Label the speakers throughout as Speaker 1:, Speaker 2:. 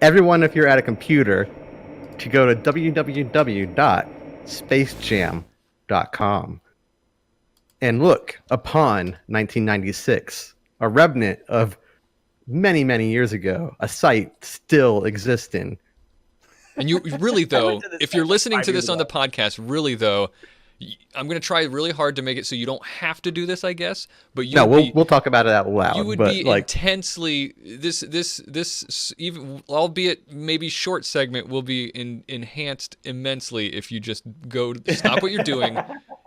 Speaker 1: everyone, if you're at a computer, to go to www.spacejam.com and look upon 1996, a remnant of many, many years ago, a site still existing.
Speaker 2: And you really, though, if you're listening to this on the
Speaker 3: ago.
Speaker 2: podcast, really, though, I'm going to try really hard to make it so you don't have to do this, I guess. But you
Speaker 1: No,
Speaker 2: would be,
Speaker 1: we'll talk about it out loud.
Speaker 2: you would
Speaker 1: but
Speaker 2: be
Speaker 1: like,
Speaker 2: intensely this even albeit maybe short segment will be enhanced immensely if you just go stop what you're doing.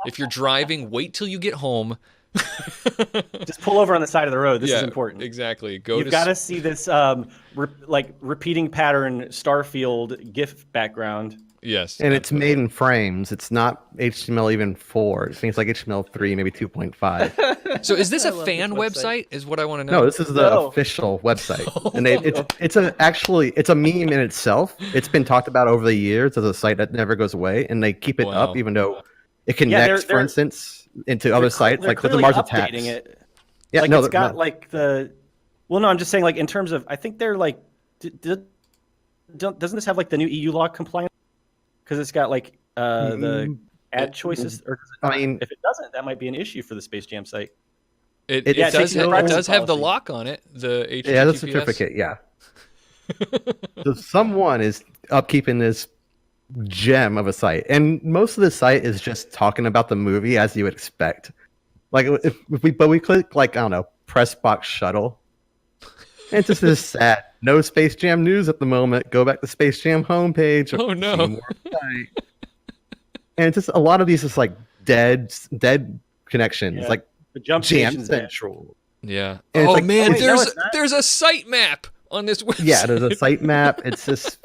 Speaker 2: If you're driving, wait till you get home.
Speaker 3: Just pull over on the side of the road. This is important.
Speaker 2: Exactly.
Speaker 3: You've got to see this repeating pattern Starfield GIF background.
Speaker 2: Yes,
Speaker 1: and it's made in frames. It's not HTML even 4. I think it's like HTML 3, maybe 2.5.
Speaker 2: So is this a
Speaker 3: love
Speaker 2: fan
Speaker 3: this
Speaker 2: website? Is what I want to know.
Speaker 1: No, this is the official website, and it's a meme in itself. It's been talked about over the years as a site that never goes away, and they keep it up even though it connects, for instance, into other sites like the Mars Attacks.
Speaker 3: It.
Speaker 1: Yeah,
Speaker 3: like
Speaker 1: no,
Speaker 3: it's got like the. Well, no, I'm just saying like in terms of I think they're like, doesn't this have like the new EU law compliance? Because it's got like the ad choices, or
Speaker 1: I mean,
Speaker 3: if it doesn't, that might be an issue for the Space Jam site.
Speaker 2: It
Speaker 3: Yeah,
Speaker 2: does
Speaker 3: takes no
Speaker 2: have the
Speaker 3: policy.
Speaker 2: lock on it. The HTTPS.
Speaker 1: Yeah, the certificate. Yeah. So someone is upkeeping this gem of a site, and most of the site is just talking about the movie as you would expect. Like if we click like I don't know, press box shuttle. And it's just this sad. No Space Jam news at the moment. Go back to Space Jam homepage.
Speaker 2: Oh no!
Speaker 1: And it's just a lot of these is like dead connections,
Speaker 3: Yeah.
Speaker 1: like
Speaker 3: The jump
Speaker 1: Jam
Speaker 3: station's
Speaker 1: Central.
Speaker 2: Yeah.
Speaker 1: And it's
Speaker 2: Oh
Speaker 1: like,
Speaker 2: man,
Speaker 3: wait, no, it's not.
Speaker 2: there's a sitemap on this website.
Speaker 1: Yeah, there's a sitemap. It's just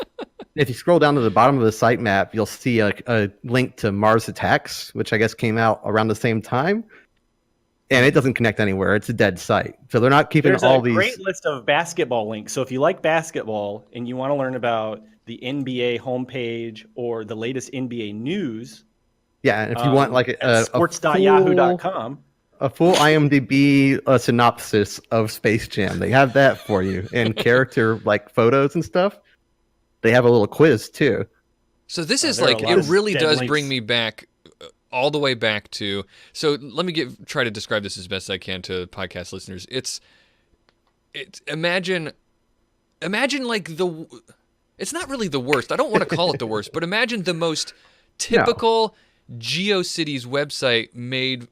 Speaker 1: if you scroll down to the bottom of the sitemap, you'll see a link to Mars Attacks, which I guess came out around the same time. And it doesn't connect anywhere. It's a dead site. So they're not keeping
Speaker 3: There's
Speaker 1: all
Speaker 3: a
Speaker 1: these.
Speaker 3: great list of basketball links. So if you like basketball and you want to learn about the NBA homepage or the latest NBA news,
Speaker 1: Yeah, and if you want like
Speaker 3: sports.yahoo.com.
Speaker 1: a full IMDb synopsis of Space Jam, they have that for you, and character like photos and stuff. They have a little quiz too.
Speaker 2: So this is
Speaker 3: there are
Speaker 2: like
Speaker 3: a lot
Speaker 2: it
Speaker 3: of
Speaker 2: really
Speaker 3: dead
Speaker 2: does
Speaker 3: links.
Speaker 2: bring me back all the way back to. So let me try to describe this as best I can to podcast listeners. It's imagine like it's not really the worst. I don't want to call it the worst, but imagine the most typical GeoCities website made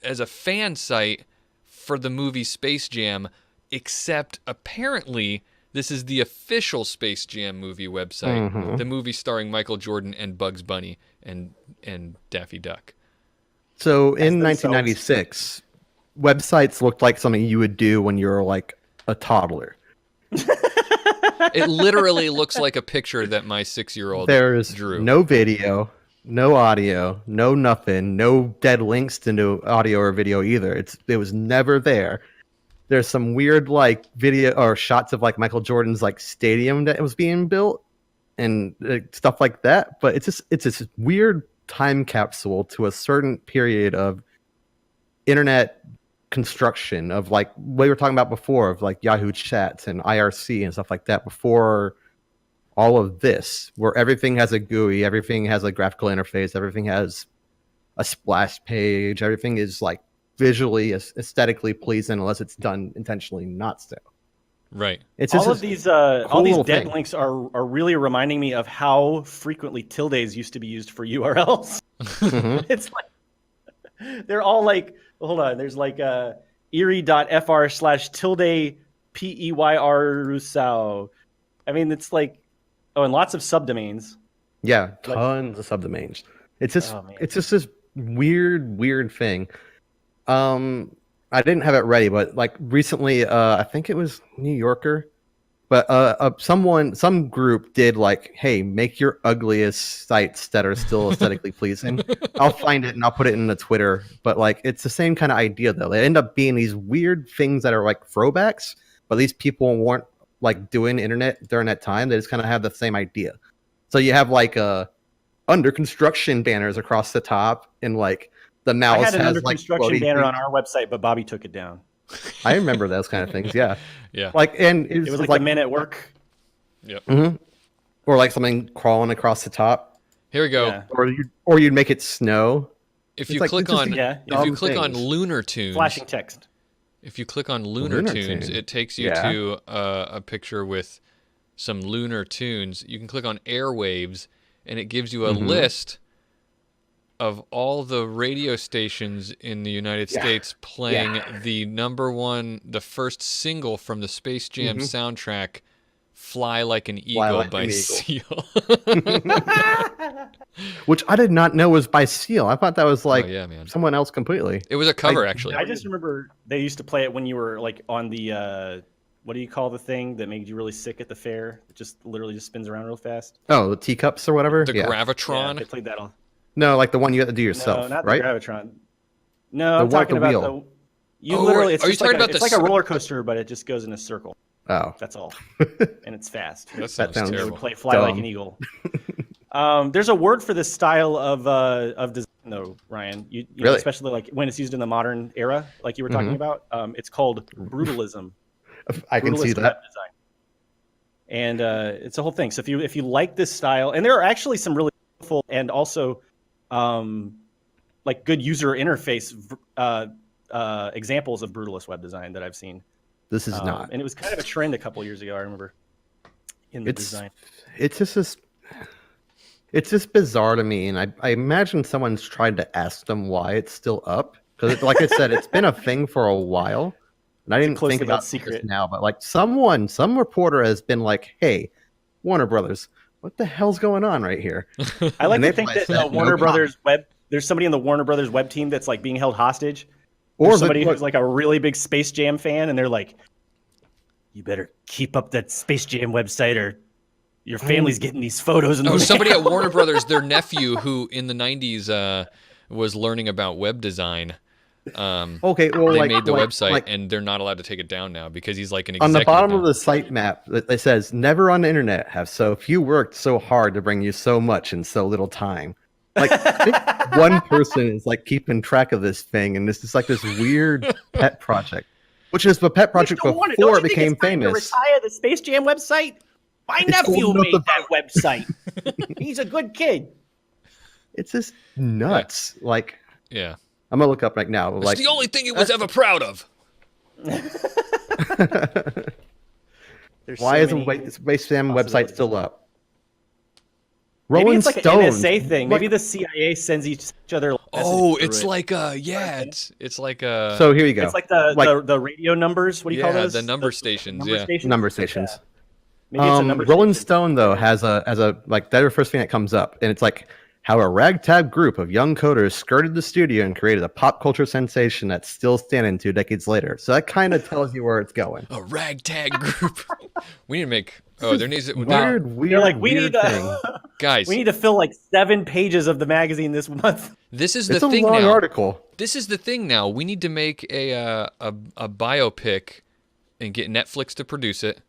Speaker 2: as a fan site for the movie Space Jam, except apparently this is the official Space Jam movie website, the movie starring Michael Jordan and Bugs Bunny and Daffy Duck.
Speaker 1: So in 1996, websites looked like something you would do when you were like a toddler.
Speaker 2: It literally looks like a picture that my 6-year-old
Speaker 1: There's
Speaker 2: drew.
Speaker 1: no video, no audio, no nothing, no dead links to no audio or video either. It was never there. There's some weird like video or shots of like Michael Jordan's like stadium that was being built and stuff like that. But it's this weird time capsule to a certain period of internet construction of like what we were talking about before of like Yahoo chats and IRC and stuff like that before all of this, where everything has a GUI, everything has a graphical interface, everything has a splash page, everything is like visually aesthetically pleasing unless it's done intentionally not so.
Speaker 2: Right.
Speaker 1: It's
Speaker 3: All of these dead
Speaker 1: thing.
Speaker 3: links are really reminding me of how frequently tildes used to be used for URLs. It's like they're all like, hold on, there's like erie.fr/tilde PEYR Rousseau. I mean, it's like, and lots of subdomains.
Speaker 1: Yeah, tons of subdomains. It's just
Speaker 3: Oh, man.
Speaker 1: it's just this weird thing. I didn't have it ready, but like recently, I think it was New Yorker, but some group did like, hey, make your ugliest sites that are still aesthetically pleasing. I'll find it and I'll put it in the Twitter. But like, it's the same kind of idea though. They end up being these weird things that are like throwbacks, but these people weren't like doing internet during that time. They just kind of have the same idea. So you have like under construction banners across the top, and like the mouse
Speaker 3: I had an
Speaker 1: has
Speaker 3: under
Speaker 1: like
Speaker 3: construction
Speaker 1: floaty
Speaker 3: banner
Speaker 1: things.
Speaker 3: on our website, but Bobby took it down.
Speaker 1: I remember those kind of things. Yeah,
Speaker 2: Yeah.
Speaker 1: like, and
Speaker 3: It was like the Men at Work.
Speaker 2: Yep.
Speaker 1: Mm-hmm. Or like something crawling across the top,
Speaker 2: Here we go.
Speaker 3: Yeah.
Speaker 1: or you'd make it snow.
Speaker 2: If
Speaker 1: It's
Speaker 2: you
Speaker 1: like,
Speaker 2: click
Speaker 1: it's just
Speaker 2: on
Speaker 3: Yeah.
Speaker 2: if you
Speaker 1: dumb
Speaker 2: click on
Speaker 1: things.
Speaker 2: Lunar Tunes,
Speaker 3: Flashing text.
Speaker 2: if you click on Lunar
Speaker 1: Lunar
Speaker 2: Tunes,
Speaker 1: Tunes.
Speaker 2: it takes you
Speaker 1: Yeah.
Speaker 2: to a picture with some lunar tunes. You can click on airwaves, and it gives you a
Speaker 1: Mhm.
Speaker 2: list of all the radio stations in the United
Speaker 1: Yeah.
Speaker 2: States playing the first single from the Space Jam
Speaker 1: Mhm.
Speaker 2: soundtrack, "Fly Like an
Speaker 1: Fly
Speaker 2: Eagle"
Speaker 1: Like
Speaker 2: by
Speaker 1: an Eagle.
Speaker 2: Seal.
Speaker 1: Which I did not know was by Seal. I thought that was like
Speaker 2: yeah, man.
Speaker 1: someone else completely.
Speaker 2: It was a cover,
Speaker 1: I-
Speaker 2: actually.
Speaker 3: I just remember they used to play it when you were like on the what do you call the thing that made you really sick at the fair? It just literally just spins around real fast.
Speaker 1: Oh, the teacups or whatever.
Speaker 2: The
Speaker 1: Yeah.
Speaker 3: Yeah,
Speaker 2: Gravitron.
Speaker 3: they played that all.
Speaker 1: No, like the one you have to do
Speaker 3: No,
Speaker 1: yourself,
Speaker 3: not
Speaker 1: right?
Speaker 3: the Gravitron. No,
Speaker 1: The
Speaker 3: I'm
Speaker 1: one with
Speaker 3: talking
Speaker 1: the
Speaker 3: about
Speaker 1: wheel.
Speaker 3: the. You
Speaker 2: Oh,
Speaker 3: literally, it's
Speaker 2: are you
Speaker 3: just like
Speaker 2: talking about
Speaker 3: it's
Speaker 2: the
Speaker 3: like a
Speaker 2: s-
Speaker 3: roller coaster, but it just goes in a circle.
Speaker 1: Oh,
Speaker 3: That's all, and it's fast.
Speaker 2: That sounds
Speaker 1: sounds-
Speaker 3: They would
Speaker 2: terrible.
Speaker 3: play "Fly Like
Speaker 1: Dumb.
Speaker 3: an Eagle." There's a word for this style of design, though, Ryan. You know,
Speaker 1: Really?
Speaker 3: especially like when it's used in the modern era, like you were talking about. It's called brutalism.
Speaker 1: I can see
Speaker 3: Brutalist
Speaker 1: that.
Speaker 3: web design. And it's a whole thing. So if you like this style, and there are actually some really beautiful and also like good user interface examples of brutalist web design that I've seen.
Speaker 1: This is not.
Speaker 3: And it was kind of a trend a couple years ago. I remember in the
Speaker 1: It's
Speaker 3: design.
Speaker 1: it's just this. It's just bizarre to me, and I imagine someone's tried to ask them why it's still up because, like I said, it's been a thing for a while, and I didn't
Speaker 3: closely
Speaker 1: think
Speaker 3: held
Speaker 1: about
Speaker 3: secret.
Speaker 1: this now. But like some reporter has been like, "Hey, Warner Brothers, what the hell's going on right here?"
Speaker 3: I like
Speaker 1: And
Speaker 3: to
Speaker 1: they
Speaker 3: think
Speaker 1: probably
Speaker 3: that
Speaker 1: said,
Speaker 3: Warner
Speaker 1: "No
Speaker 3: Brothers web. There's somebody in the Warner Brothers web team that's like being held hostage.
Speaker 1: Or
Speaker 3: There's somebody
Speaker 1: the,
Speaker 3: who's like a really big Space Jam fan, and they're like, "You better keep up that Space Jam website, or your family's getting these photos." In the
Speaker 2: Oh,
Speaker 3: mail."
Speaker 2: somebody at Warner Brothers, their nephew, who in the '90s was learning about web design.
Speaker 1: okay, well,
Speaker 2: They
Speaker 1: like,
Speaker 2: made the
Speaker 1: like-
Speaker 2: website,
Speaker 1: like,
Speaker 2: and they're not allowed to take it down now because he's like an
Speaker 1: on the
Speaker 2: executive
Speaker 1: bottom
Speaker 2: now.
Speaker 1: of the site map. It says, "Never on the internet have so few worked so hard to bring you so much in so little time." Like I think one person is like keeping track of this thing, and this is like this weird pet project, which is the pet project
Speaker 3: Mr. Warner,
Speaker 1: before
Speaker 3: don't
Speaker 1: it
Speaker 3: you think
Speaker 1: became
Speaker 3: it's time to
Speaker 1: famous.
Speaker 3: retire the Space Jam website? My
Speaker 1: It's
Speaker 3: nephew
Speaker 1: old enough
Speaker 3: made
Speaker 1: to
Speaker 3: that website. He's a good kid.
Speaker 1: It's just nuts. Like
Speaker 2: Yeah,
Speaker 1: I'm gonna look up right now.
Speaker 2: it's
Speaker 1: Like
Speaker 2: the only thing he was ever proud of.
Speaker 3: There's
Speaker 1: why
Speaker 3: so
Speaker 1: isn't
Speaker 3: many
Speaker 1: Space Jam website
Speaker 3: possibilities.
Speaker 1: still up?
Speaker 3: Maybe
Speaker 1: Rolling
Speaker 3: it's like
Speaker 1: Stones.
Speaker 3: an NSA thing.
Speaker 1: What-
Speaker 3: Maybe the CIA sends each other.
Speaker 2: Oh,
Speaker 3: messages
Speaker 2: it's
Speaker 3: through it.
Speaker 2: like it's like
Speaker 1: So here you go.
Speaker 3: It's like the radio numbers. What do you call
Speaker 2: yeah,
Speaker 3: those?
Speaker 2: the number stations.
Speaker 3: Number
Speaker 2: yeah,
Speaker 3: stations?
Speaker 1: number stations.
Speaker 3: Yeah. Maybe it's a number
Speaker 1: Rolling
Speaker 3: station.
Speaker 1: Stone though has a like that's the first thing that comes up, and it's like how a ragtag group of young coders skirted the studio and created a pop culture sensation that's still standing 2 decades later. So that kind of tells you where it's going.
Speaker 2: a ragtag group. We need to make. Oh, there needs to
Speaker 1: Weird,
Speaker 3: They're like, we
Speaker 1: weird
Speaker 3: need
Speaker 1: thing.
Speaker 2: guys.
Speaker 3: we need to fill like 7 pages of the magazine this month.
Speaker 2: This is the
Speaker 1: It's a
Speaker 2: thing
Speaker 1: long
Speaker 2: now.
Speaker 1: article.
Speaker 2: This is the thing now. We need to make a biopic and get Netflix to produce it.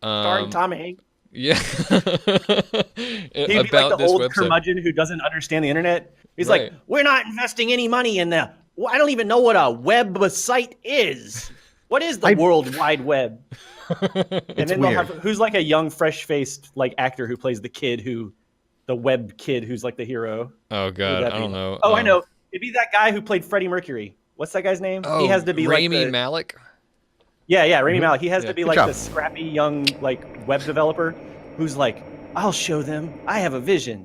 Speaker 3: Starring Tom Hanks.
Speaker 2: Yeah.
Speaker 3: He'd be like
Speaker 2: About
Speaker 3: the
Speaker 2: this
Speaker 3: old
Speaker 2: website.
Speaker 3: curmudgeon who doesn't understand the internet. He's
Speaker 2: Right.
Speaker 3: like, we're not investing any money in the. I don't even know what a web site is. What is the World Wide Web? And then they'll
Speaker 1: weird.
Speaker 3: have who's like a young, fresh-faced like actor who plays the kid the web kid who's like the hero.
Speaker 2: Oh
Speaker 3: Who
Speaker 2: god,
Speaker 3: would that
Speaker 2: I don't
Speaker 3: be?
Speaker 2: know.
Speaker 3: Oh, I know. It'd be that guy who played Freddie Mercury. What's that guy's name?
Speaker 2: Oh,
Speaker 3: He has to be
Speaker 2: Rami
Speaker 3: like the,
Speaker 2: Malek.
Speaker 3: Yeah, Rami Malek. He has
Speaker 2: Yeah.
Speaker 3: to be
Speaker 1: Good
Speaker 3: like
Speaker 1: job.
Speaker 3: the scrappy young like web developer who's like, I'll show them. I have a vision.